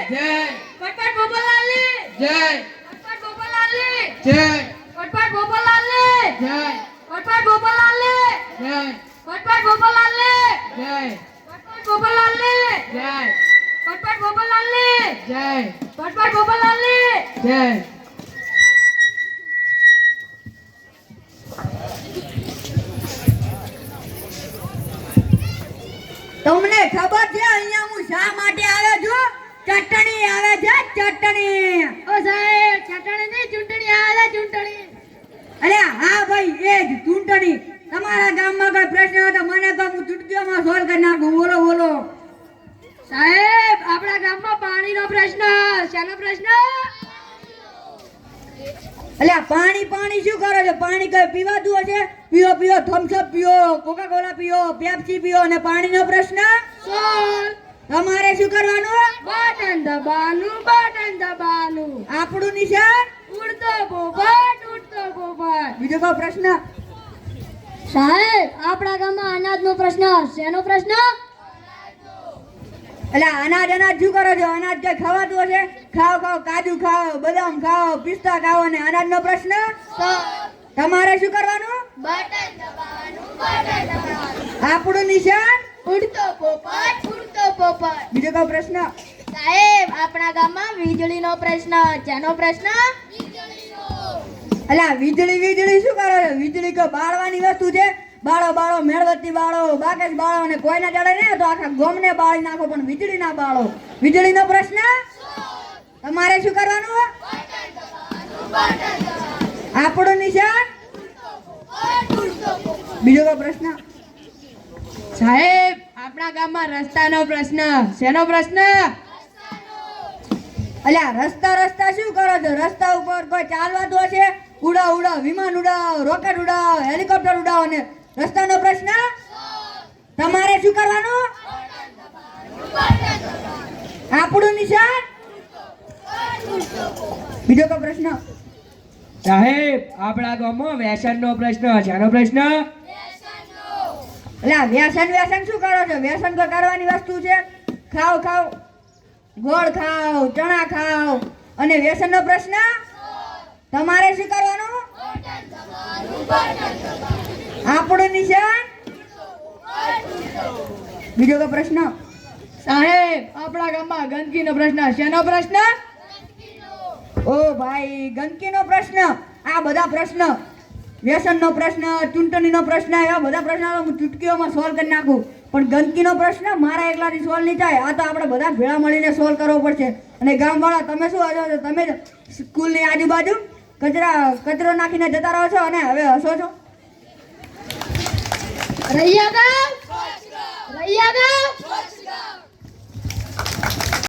જય પટપટ ગોપાલાલની જય પટપટ ગોપાલાલની જય પટપટ ગોપાલાલની જય પટપટ ગોપાલાલની જય પટપટ ગોપાલાલની જય પટપટ ગોપાલાલની જય પટપટ ગોપાલાલની જય પટપટ ગોપાલાલની જય તમને ખબર છે અહીંયા હું શા માટે આવ્યો છું? ચટણી આવે છે, ચટણી. ઓ સાહેબ ચટણી ની ચૂંટણી આવે છે ચૂંટણી. અરે હા ભાઈ, એ જ ચૂંટણી. તમારા ગામમાં કોઈ પ્રશ્ન હોય તો મને કહો, હું ચૂંટણીઓમાં સોલ્વ કરી નાખું. બોલો બોલો. સાહેબ આપણા ગામમાં પાણીનો પ્રશ્ન. શેનો પ્રશ્ન? અલ્યા પાણી પાણી શું કરો છો? પાણી કઈ પીવાતું હશે? પીઓ પીઓ, થમ્સઅપ પીઓ, કોકા કોલા પીઓ, પેપ્સી પીઓ. અને પાણીનો પ્રશ્ન સોલ. તમારે શું કરવાનું? બટન દબાનું. આપણું નિશાન ઉડતો પોપટ. બીજો કોઈ પ્રશ્ન? સાહેબ આપણા ગામમાં અનાજનો પ્રશ્ન. શેનો પ્રશ્ન? અલ્યા અનાજ અનાજ શું કરો છો? અનાજ કઈ ખવાતું હશે? ખાઓ ખાઓ, કાજુ ખાઓ, બદામ ખાઓ, પિસ્તા ખાઓ. અને અનાજનો પ્રશ્ન તમારે શું કરવાનું? બટન દબાનું. આપણું નિશાન ઉડતો પોપટ. બીજો કોઈ પ્રશ્ન? સાહેબ આપણા ગામમાં વીજળીનો પ્રશ્ન. શેનો પ્રશ્ન? અલ્યા વીજળી વીજળી શું કરો છો? વીજળી કોઈ બાળવાની વસ્તુ છે? બાળો બાળો, મેણબત્તી બાળો, બાકેશ બાળો. અને કોઈને ચડે ને તો આખા ગોમને બાળી નાખો, પણ વીજળી ના બાળો. વીજળીનો પ્રશ્ન તમારે શું કરવાનું? આપણું નિશાન. બીજો કોઈ પ્રશ્ન? સાહેબ આપણા ગામમાં રસ્તાનો પ્રશ્ન. શેનો પ્રશ્ન? અલ્યા રસ્તા રસ્તા શું કરો છો? રસ્તા ઉપર કોઈ ચાલવાતું હશે? ઉડાવ ઉડાવ, વિમાન ઉડાવ, રોકેટ ઉડાવ, હેલિકોપ્ટર ઉડાવ. અને રસ્તાનો પ્રશ્ન તમારે શું કરવાનું? આપણું નિશાન. બીજો કોઈ પ્રશ્ન? સાહેબ આપણા ગામમાં વ્યસનનો પ્રશ્ન. શેનો પ્રશ્ન? અલ્યા વ્યસન વ્યસન શું કરો છો? વ્યસન કોઈ કરવાની વસ્તુ છે? ખાઓ ખાઓ, ગોળ ખાઓ, ચણા ખાઓ. અને વ્યસનનો પ્રશ્ન તમારે શું કરવાનું? આપણું નિશાન. બીજો કોઈ પ્રશ્ન? સાહેબ આપણા ગામમાં ગંદકીનો પ્રશ્ન. શેનો પ્રશ્ન? ઓ ભાઈ, ગંદકીનો પ્રશ્ન. આ બધા પ્રશ્ન, વ્યસનનો પ્રશ્ન, ચૂંટણીનો પ્રશ્ન, એવા બધા પ્રશ્નો હું ચૂટકીઓમાં સોલ્વ કરી નાખું. પણ ગંદકીનો પ્રશ્ન મારા એકલાથી સોલ્વ નહીં થાય. આ તો આપણે બધા ભેળા મળીને સોલ્વ કરવો પડશે. અને ગામવાળા તમે શું હસો છો? તમે સ્કૂલની આજુબાજુ કચરો નાખીને જતા રહો છો અને હવે હસો છો. રૈયા ગામ